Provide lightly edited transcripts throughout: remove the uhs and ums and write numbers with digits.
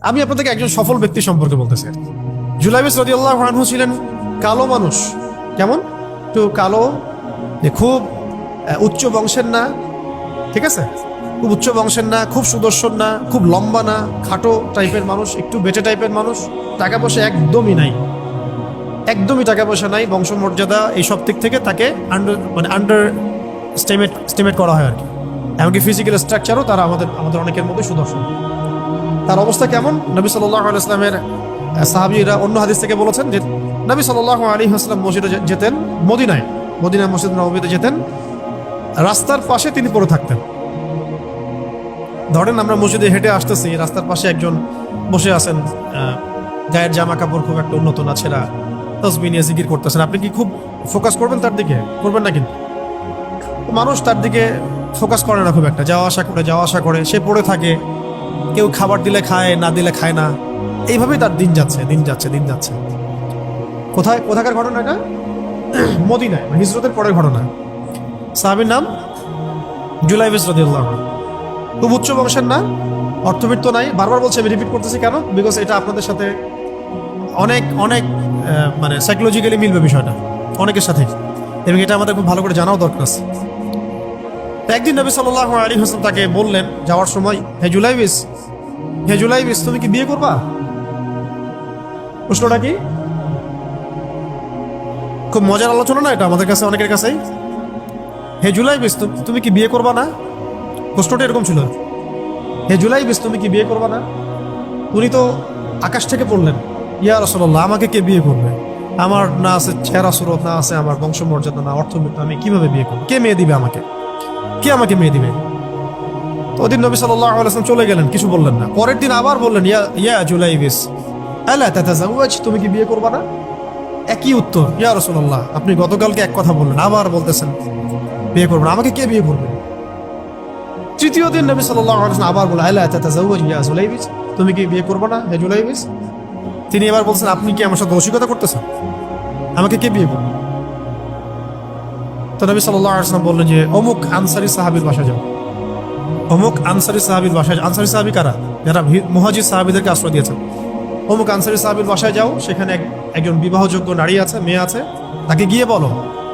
আমি আপনাদেরকে একজন সফল ব্যক্তি সম্পর্কে বলতেছি। জুলাইবিস রাদিয়াল্লাহু আনহু ছিলেন কালো মানুষ। কেমন? একটু কালো, যে খুব উচ্চ বংশের না, ঠিক আছে, খুব উচ্চ বংশের না, খুব সুদর্শন না, খুব লম্বা না, খাটো টাইপের মানুষ, একটু বেটে টাইপের মানুষ। টাকা পয়সা একদমই নাই, একদমই টাকা পয়সা নাই, বংশমর্যাদা এইসব দিক থেকে তাকে আন্ডার স্টিমেট করা হয় আর কি। এমনকি ফিজিক্যাল স্ট্রাকচারও তারা আমাদের অনেকের মধ্যে সুদর্শন। তার অবস্থা কেমন? নবী সাল্লাল্লাহু আলাইহি ওয়াসাল্লামের সাহাবীরা অন্য হাদিস থেকে বলেছেন যে নবী সাল্লাল্লাহু আলাইহি ওয়াসাল্লাম মসজিদে যেতেন, মদিনায় মসজিদ নববীতে যেতেন, রাস্তার পাশে তিনি পড়ে থাকতেন। ধরেন আমরা মসজিদে হেঁটে আসতেছি, রাস্তার পাশে একজন বসে আছেন, গায়ের জামা কাপড় খুব একটা উন্নত না, ছেঁড়া, তাসবিহ নিয়ে জিকির করতেছেন। আপনি কি খুব ফোকাস করবেন তার দিকে? করবেন না। কিন্তু মানুষ তার দিকে ফোকাস করে না খুব একটা, যাওয়া আসা করে, সে পড়ে থাকে। কেউ খাবার দিলে খায়, না দিলে খায় না। এইভাবেই তার দিন যাচ্ছে। কোথাকার ঘটনা এটা? মদিনায়, হিজরতের পরের ঘটনা। সাহাবীর নাম জুলাইবিস রাদিয়াল্লাহু আনহু। খুব উচ্চ বংশের না, অর্থবিত্ত নাই। বারবার বলছি, আমি রিপিট করতেছি কেন? বিকজ এটা আপনাদের সাথে অনেক অনেক মানে সাইকোলজিক্যালি মিলবে বিষয়টা অনেকের সাথে, এবং এটা আমাদের খুব ভালো করে জানাও দরকার আছে। একদিন নবী সাল্লাল্লাহু আলাইহি ওয়াসাল্লাম তাকে বললেন যাওয়ার সময়, হে জুলাইবিস, তুমি কি বিয়ে করবা? প্রশ্নটা কি? খুব মজার আলোচনা না এটা আমাদের কাছে, অনেকের কাছেই। হে জুলাইবিস, তুমি কি বিয়ে করবা না? প্রশ্নটা এরকম ছিল, হে জুলাইবিস, তুমি কি বিয়ে করবা না? উনি তো আকাশ থেকে পড়লেন, ইয়া রাসূলুল্লাহ, আমাকে কে বিয়ে করবে? আমার না আছে চেহারা সুরত, না আছে আমার বংশমর্যাদা, না অর্থবিত্ত, আমি কিভাবে বিয়ে করবো? কে মেয়ে দিবে আমাকে? কে আমাকে মেয়ে দিবে? তো ওদিন নবী সাল্লাল্লাহু আলাইহি ওয়াসাল্লাম চলে গেলেন, কিছু বললেন না। পরের দিন আবার বললেন, ইয়া জুলাইবিস, আলা তাতাযাওয়াজ, তুমি কি বিয়ে করবা না? একই উত্তর, ইয়া রাসূলুল্লাহ, আপনি গতকালকে এক কথা বললেন, আবার বলতেছেন বিয়ে করবেন, আমাকে কে বিয়ে করবে? তৃতীয় দিন নবী সাল্লাল্লাহু আলাইহি ওয়াসাল্লাম আবার বললেন, আলা তাতাযাওয়াজ ইয়া জুলাইবিস, তুমি কি বিয়ে করবে না হে জুলাইবিস? তিনি এবার বলছেন, আপনি কি আমার সাথে রসিকতা করতেছেন? আমাকে কে বিয়ে করবে? তো নবী সাল্লাল্লাহু আলাইহি ওয়াসাল্লাম বললেন যে অমুক আনসারী সাহাবীর বাসায় যাও। অমুক আনসারী সাহাবীর বাসায়, আনসারী সাহাবী কারা? যারা মুহাজির সাহাবীদেরকে আশ্রয় দিয়েছেন। অমুক আনসারী সাহাবীর বাসায় যাও, সেখানে একজন বিবাহযোগ্য নারী আছে, মেয়ে আছে, তাকে গিয়ে বলো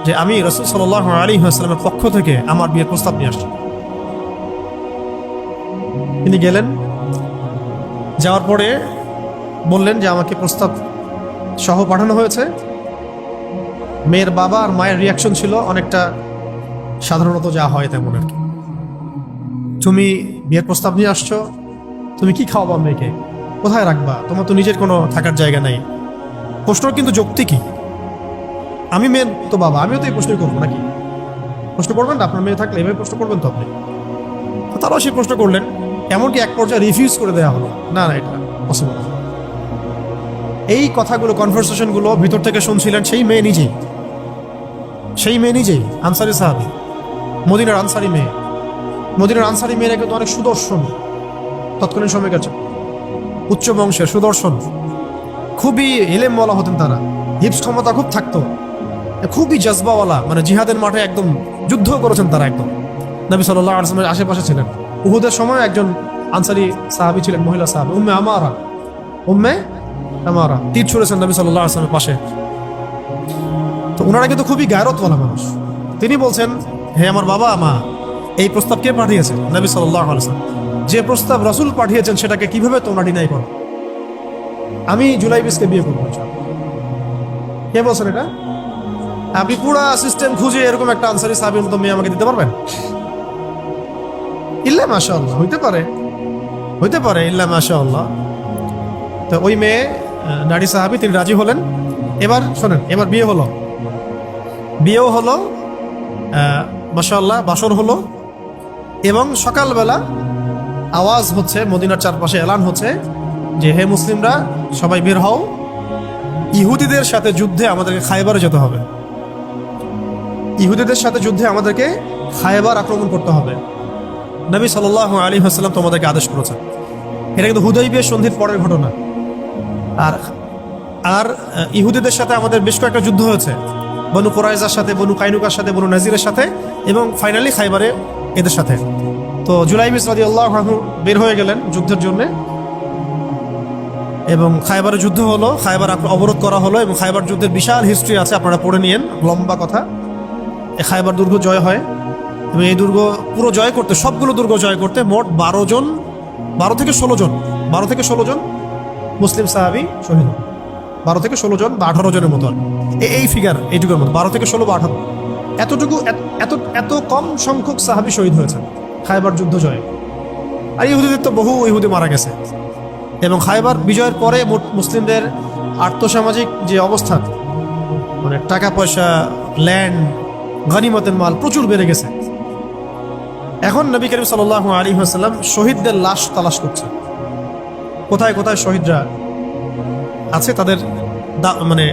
যে আমি রাসূল সাল্লাল্লাহু আলাইহি ওয়াসাল্লামের পক্ষ থেকে আমার বিয়ের প্রস্তাব নিয়ে আসছি। তিনি গেলেন, যাওয়ার পরে বললেন যে আমাকে প্রস্তাব সহ পাঠানো হয়েছে। মেয়ের বাবা আর মায়ের রিয়াকশন ছিল অনেকটা সাধারণত যা হয় তেমন আর কি। তুমি বিয়ের প্রস্তাব নিয়ে আসছো, তুমি কি খাওয়াবা মেয়েকে? কোথায় রাখবা? তোমার তো নিজের কোনো থাকার জায়গা নাই। প্রশ্ন কিন্তু যৌক্তিক কি? আমি মেয়ের তো বাবা, আমিও তো এই প্রশ্নই করবো নাকি? প্রশ্ন করবেন না? আপনার মেয়ে থাকলে এভাবে প্রশ্ন করবেন তো আপনি। তারাও সেই প্রশ্ন করলেন, এমনকি এক পর্যায়ে রিফিউজ করে দেওয়া হলো, না এটা পসিবল। এই কথাগুলো, কনভারসেশনগুলো ভিতর থেকে শুনছিলেন সেই মেয়ে নিজেই, আনসারী সাহাবী, মদিনার আনসারী মেয়ে। মদিনার আনসারী মেয়েরা কিন্তু অনেক সুদর্শন তৎকালীন সময়কার, উচ্চ বংশের, সুদর্শন, খুবই ইলেমওয়ালা হতেন তারা, হিপস ক্ষমতা খুব থাকতো, খুবই জজবাওয়ালা, মানে জিহাদের মাঠে একদম যুদ্ধ করেছেন তারা, একদম নবী সাল্লাল্লাহু আলাইহি ওয়াসাল্লামের আশেপাশে ছিলেন। উহুদের সময় একজন আনসারী সাহাবী ছিলেন, মহিলা সাহাবী, উম্মে আমারা তীর ছুঁড়েছেন নবী সাল্লাল্লাহু আলাইহি ওয়াসাল্লামের পাশে। তো ওনারা কিন্তু খুবই গায়রতওয়ালা মানুষ। তিনি বলছেন, হে আমার বাবা মা, এই প্রস্তাব কে পাঠিয়েছে? নবী সাল্লাল্লাহু আলাইহি ওয়াসাল্লাম। যে প্রস্তাব রাসূল পাঠিয়েছেন সেটাকে কিভাবে তোমরা ডিনাই করো? আমি জুলাইবিসকে বিয়ে করবো। কে বলছেন এটা? আপনি পুরা সিস্টেম খুঁজে এরকম একটা আনসারী সাহাবীর মতো মেয়ে আমাকে দিতে পারবেন? ইল্লা মাশাআল্লাহ, হইতে পারে ইল্লা মাশাআল্লাহ। তো ওই মেয়ে নারী সাহাবী, তিনি রাজি হলেন। এবার শোনেন, এবার বিয়েও হলো, মাশাআল্লাহ, বাসর হলো, এবং সকালবেলা আওয়াজ হচ্ছে, মদিনার চারপাশে এলান হচ্ছে যে হে মুসলিমরা, সবাই বের হও, ইহুদিদের সাথে যুদ্ধে আমাদেরকে খায়বারে যেতে হবে। ইহুদিদের সাথে যুদ্ধে আমাদেরকে খায়বার আক্রমণ করতে হবে। নবী সাল্লাল্লাহু আলাইহি ওয়াসাল্লাম তোমাদেরকে আদেশ করেছেন। এটা কিন্তু হুদাইবিয়া সন্ধির পরের ঘটনা। আর ইহুদিদের সাথে আমাদের বেশ কয়েকটা যুদ্ধ হয়েছে, বনু কুরাইজার সাথে, বনু কাইনুকার সাথে, বনু নাজিরের সাথে, এবং ফাইনালি খাইবারে এদের সাথে। তো জুলাইবিস রাদিয়াল্লাহু আনহু বের হয়ে গেলেন যুদ্ধের জন্য। এবং খায়বারের যুদ্ধ হলো, খায়বার অবরোধ করা হলো এবং খায়বার যুদ্ধের বিশাল হিস্ট্রি আছে, আপনারা পড়ে নিয়েন, লম্বা কথা। এই খায়বার দুর্গ জয় হয় এবং এই দুর্গ পুরো জয় করতে, সবগুলো দুর্গ জয় করতে মোট 12 থেকে 16 জন মুসলিম সাহাবী শহীদ, 12 থেকে 16 জন বা 18 জনের মতো, এই ফিগার এইটুকুর মতো, 12 থেকে 16 বা 18, এতটুকু, এত কম সংখ্যক সাহাবী শহীদ হয়েছেন খায়বার যুদ্ধ জয়ে। আর ইহুদিদের তো বহু ইহুদি মারা গেছে। এবং খায়বার বিজয়ের পরে মুসলিমদের আর্থসামাজিক যে অবস্থা, মানে টাকা পয়সা, ল্যান্ড, গনিমতের মাল প্রচুর বেড়ে গেছে। এখন নবী করিম সাল্লাল্লাহু আলাইহি ওয়াসাল্লাম শহীদদের লাশ তালাশ করছে, কোথায় কোথায় শহীদরা আছে, তাদের মানে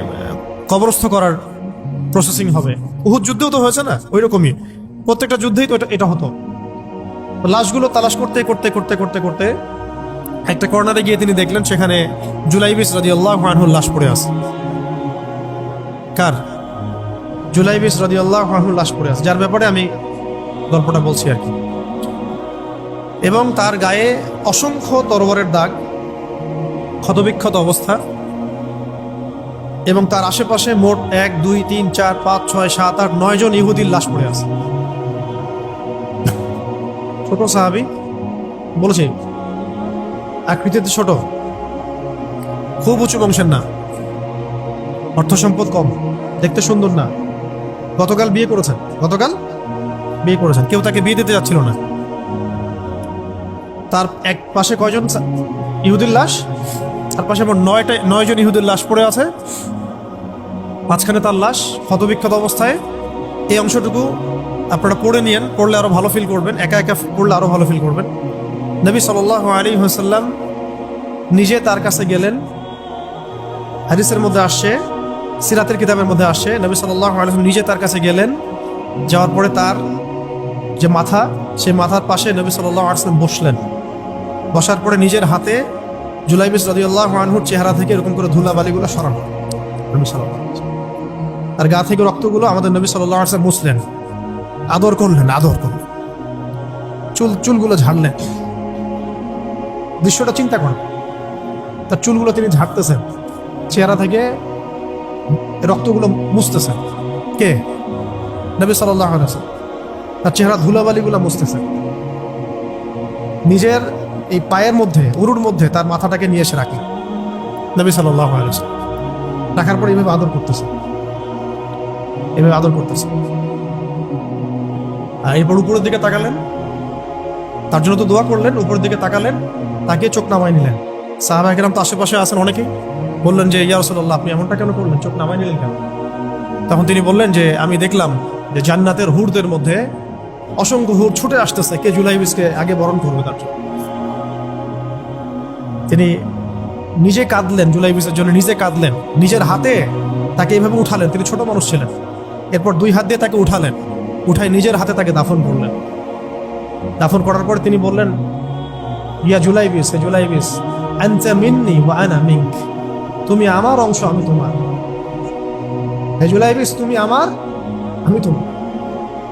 কবরস্থ করার প্রসেসিং হবে। উহুদ যুদ্ধেও তো হয়েছে না, ওই রকমই প্রত্যেকটা যুদ্ধেই তো এটা হতো। লাশগুলো তালাশ করতে করতে করতে করতে করতে একটা কর্নারে গিয়ে তিনি দেখলেন সেখানে জুলাইবিস রাদিয়াল্লাহু আনহুর লাশ পড়ে আছে। কার? জুলাইবিস রাদিয়াল্লাহু আনহুর লাশ পড়ে আছে, যার ব্যাপারে আমি গল্পটা বলছি আর কি। এবং তার গায়ে অসংখ্য তরবারের দাগ, ক্ষতবিক্ষত অবস্থা, এবং তার আশেপাশে মোট 1 2 3 4 5 6 7 8 9 জন ইহুদির লাশ পড়ে আছে। ছোট সাহাবী, বলেছি আকৃতিতে ছোট, খুব উঁচু বংশের না, অর্থ সম্পদ কম, দেখতে সুন্দর না, গতকাল বিয়ে করেছেন, কেউ তাকে বিয়ে দিতে যাচ্ছিল না। তার এক পাশে কয়জন ইহুদির লাশ, তার পাশে মোট 9 জন ইহুদির লাশ পড়ে আছে, মাঝখানে তার লাশ ক্ষতবিক্ষত অবস্থায়। এই অংশটুকু আপনারা পড়ে নিয়েন, পড়লে আরো ভালো ফিল করবেন, একা একা পড়লে আরো ভালো ফিল করবেন। নবী সাল্লাল্লাহু আলাইহি ওয়াসাল্লাম নিজে তার কাছে গেলেন, হাদিসের মধ্যে আসছে, সিরাতের কিতাবের মধ্যে আসছে, নবী সাল্লাল্লাহু আলাইহি ওয়াসাল্লাম নিজে তার কাছে গেলেন, যাওয়ার পরে তার যে মাথা, সেই মাথার পাশে নবী সাল্লাল্লাহু আলাইহি ওয়াসাল্লাম বসলেন। বসার পরে নিজের হাতে জুলাইবিস রাদিয়াল্লাহু আনহুর চেহারা থেকে এরকম করে ধুলাবালিগুলো সরানো, নবী সাল্লাল্লাহু আলাইহি ওয়াসাল্লাম তার গা থেকে রক্তগুলো আমাদের নবী সাল্লাল্লাহু আলাইহি ওয়াসাল্লাম মুছলেন, আদর করলেন, চুলগুলো ঝাড়লেন। দৃশ্যটা চিন্তা করেন, তার চুলগুলো তিনি ঝাড়তেছেন, চেহারা থেকে রক্তগুলো মুছতেছেন। কে? নবী সাল্লাল্লাহু আলাইহি ওয়াসাল্লাম তার চেহারা ধুলাবালিগুলো মুছতেছেন। নিজের এই পায়ের মধ্যে, উরুর মধ্যে তার মাথাটাকে নিয়ে এসে রাখলেন নবী সাল্লাল্লাহু আলাইহি ওয়াসাল্লাম। রাখার পর এইভাবে আদর করতেছেন, আর এরপর উপরের দিকে তাকালেন, তার জন্য তো দোয়া করলেন, উপরের দিকে তাকালেন, তাকে চোখ নামায় নিলেন। সাহাবা কেরাম তো আশেপাশে আছেন অনেকেই, বললেন যে ইয়া রাসূলুল্লাহ, আপনি এমনটা কেন করলেন, চোখ নামায় নিলেন কেন? তখন তিনি বললেন যে আমি দেখলাম যে জান্নাতের হুরদের মধ্যে অসংখ্য হুর ছুটে আসতেছে, কে জুলাইবিসকে আগে বরণ করবে তার জন্য। তিনি নিজে কাঁদলেন, জুলাইবিসের জন্য নিজে কাঁদলেন, নিজের হাতে তাকে এইভাবে উঠালেন, তিনি ছোট মানুষ ছিলেন। এরপর 2 হাত দিয়ে তাকে উঠালেন, উঠায় নিজের হাতে তাকে দাফন করলেন। দাফন করার পর তিনি বললেন, ইয়া জুলাইবিস, হে জুলাইবিস, আনতা মিন্নি ওয়া আনা মিনক, তুমি আমার অংশ, আমি তোমার। হে জুলাইবিস, তুমি আমার, আমি তোমার।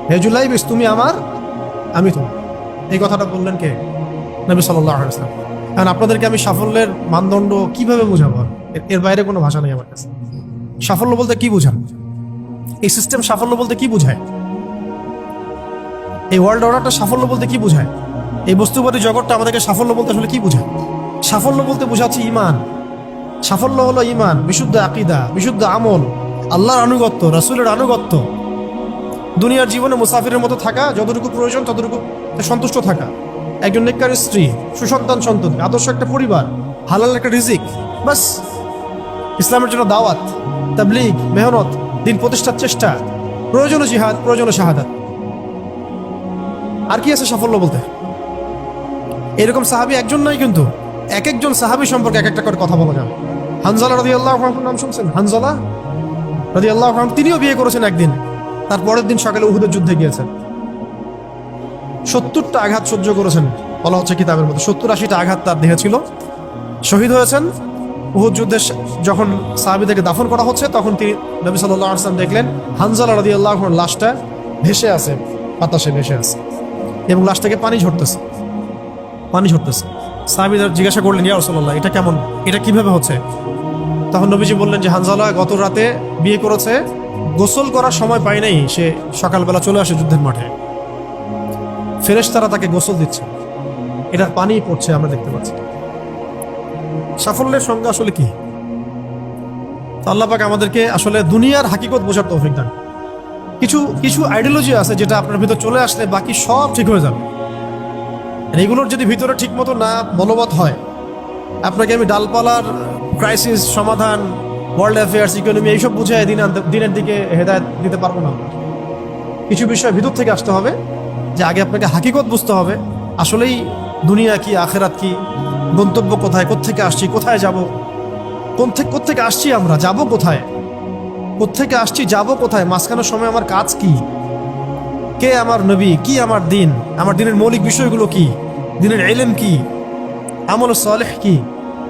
হে জুলাইবিস, তুমি আমার, আমি তোমার। এই কথাটা বললেন কে? নবী সাল্লাল্লাহু আলাইহি ওয়াসাল্লাম। কারণ আপনাদেরকে আমি সাফল্যের মানদণ্ড কিভাবে বোঝাবো, এর বাইরে কোনো ভাষা নেই আমার কাছে। সাফল্য বলতে কি বোঝান? এই সিস্টেম সাফল্য বলতে কি বোঝায়? এই ওয়ার্ল্ড অর্ডারটা সাফল্য বলতে কি বোঝায়? এই বস্তুবাদী জগৎটা আমাদেরকে সাফল্য বলতে আসলে কি বোঝায়? সাফল্য বলতে বোঝাচ্ছি ইমান। সাফল্য হলো ইমান, বিশুদ্ধ আকীদা, বিশুদ্ধ আমল, আল্লাহর আনুগত্য, রাসূলের আনুগত্য, দুনিয়ার জীবনে মুসাফিরের মতো থাকা, যতটুকু প্রয়োজন ততটুকু সন্তুষ্ট থাকা, একজন নেককার স্ত্রী, সুসন্তান সন্ততি, আদর্শ একটা পরিবার, হালাল একটা রিজিক, বাস। ইসলামের জন্য দাওয়াত, তাবলীগ, মেহনত, দিন প্রতিষ্ঠার চেষ্টা, প্রয়োজন জিহাদ, প্রয়োজন শাহাদাত। আর কি আছে সাফল্য বলতে? এরকম সাহাবী একজন নয়, কিন্তু এক একজন সাহাবী সম্পর্কে এক একটা করে কথা বলা যাবে। হানজালা রাদিয়াল্লাহু আনহুর নাম শুনছেন? হানজালা রাদিয়াল্লাহু আনহু, তিনিও বিয়ে করেছেন একদিন, তার পরের দিন সকালে উহুদের যুদ্ধে গিয়েছেন। 70টা আঘাত সহ্য করেছেন, বলা হচ্ছে কিতাবের মধ্যে 70-80টা আঘাত তার দেহে ছিল। শহীদ হয়েছেন। উহুদ যুদ্ধে যখন সাহাবীদেরকে দাফন করা হচ্ছে, তখন তিনি নবী সাল্লাল্লাহু আলাইহি ওয়াসাল্লাম দেখলেন হানজালা রাদিয়াল্লাহু আনহুর লাশটা ভেসে আছে, বাতাসে ভেসে আছে, এবং লাশটাকে পানি ঝরতেছে। সাহাবীরা জিজ্ঞাসা করলেন, ইয়া রাসূলুল্লাহ, এটা কেমন, এটা কিভাবে হচ্ছে? তখন নবীজি বললেন যে হানজালা গত রাতে বিয়ে করেছে, গোসল করার সময় পায় নাই, সে সকালবেলা চলে আসে যুদ্ধের মাঠে, ফেরেশতারা তাকে গোসল দিচ্ছে, এটার পানি পড়ছে, আমরা দেখতে পাচ্ছি। সাফল্যের সংজ্ঞা আসলে কি? তো আল্লাহ পাক আমাদেরকে আসলে দুনিয়ার হাকিকত বোঝার তৌফিক দান। কিছু কিছু আইডিওলজি আছে যেটা আপনার ভিতর চলে আসলে বাকি সব ঠিক হয়ে যাবে। আর এগুলোর যদি ভিতরে ঠিক মতো না বলবৎ হয়, আপনাকে আমি ডালপালার ক্রাইসিস সমাধান, ওয়ার্ল্ড অ্যাফেয়ার্স, ইকোনমি এইসব বুঝে দিনের দিকে হেদায়েত দিতে পারবো না। কিছু বিষয় ভিতর থেকে আসতে হবে, যে আগে আপনাকে হাকিকত বুঝতে হবে, আসলেই দুনিয়া কি, আখেরাত কি, গন্তব্য কোথায়, কোত্থেকে আসছি, কোথায় যাব, কোত্থেকে আসছি, আমরা যাব কোথায়, কোত্থেকে আসছি, যাব কোথায়, মাঝখানের সময় আমার কাজ কি, কে আমার নবী, কি আমার দিন, আমার দিনের মৌলিক বিষয়গুলো কি, দিনের ইলম কি, আমল সালেহ কি,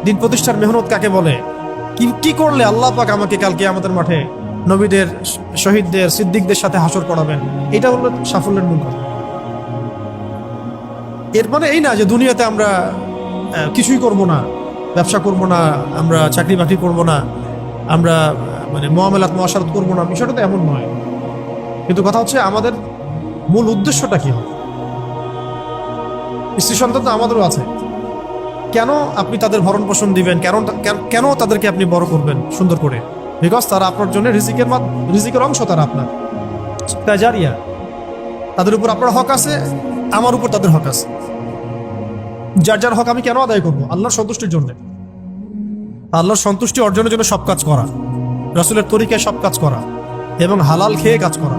দিন প্রতিষ্ঠার মেহনত কাকে বলে, কি করলে আল্লাহ পাক আমাকে কালকে আমাদের মাঠে নবীদের, শহীদদের, সিদ্দিকদের সাথে হাসর করাবেন। এটা হলো সাফল্যের মূল কথা। এর মানে এই না যে দুনিয়াতে আমরা কিছুই করব না, ব্যবসা করব না, আমরা চাকরি বাকরি করব না, আমরা মানে মুআমালাত মুআশারাত করব না, বিষয়টা তো এমন নয়। কিন্তু কথা হচ্ছে আমাদের মূল উদ্দেশ্যটা কি হবে। স্ত্রী সন্তান তো আমাদেরও আছে, কেন আপনি তাদের ভরণ পোষণ দিবেন, কেন তাদেরকে আপনি বড় করবেন সুন্দর করে? বিকজ তারা আপনার জন্য রিজিকের অংশ, তারা আপনার তাজারিয়া, তাদের উপর আপনার হক আছে, আমার উপর তাদের হক আছে। যার যার হক আমি কেন আদায় করবো? আল্লাহর সন্তুষ্টির জন্য, আল্লাহর সন্তুষ্টি অর্জনের জন্য সব কাজ করা, রাসূলের তরিকায় সব কাজ করা এবং হালাল খেয়ে কাজ করা।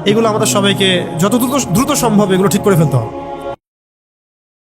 এগুলো আমাদের সবাইকে যত দ্রুত সম্ভব এগুলো ঠিক করে ফেলতে হবে।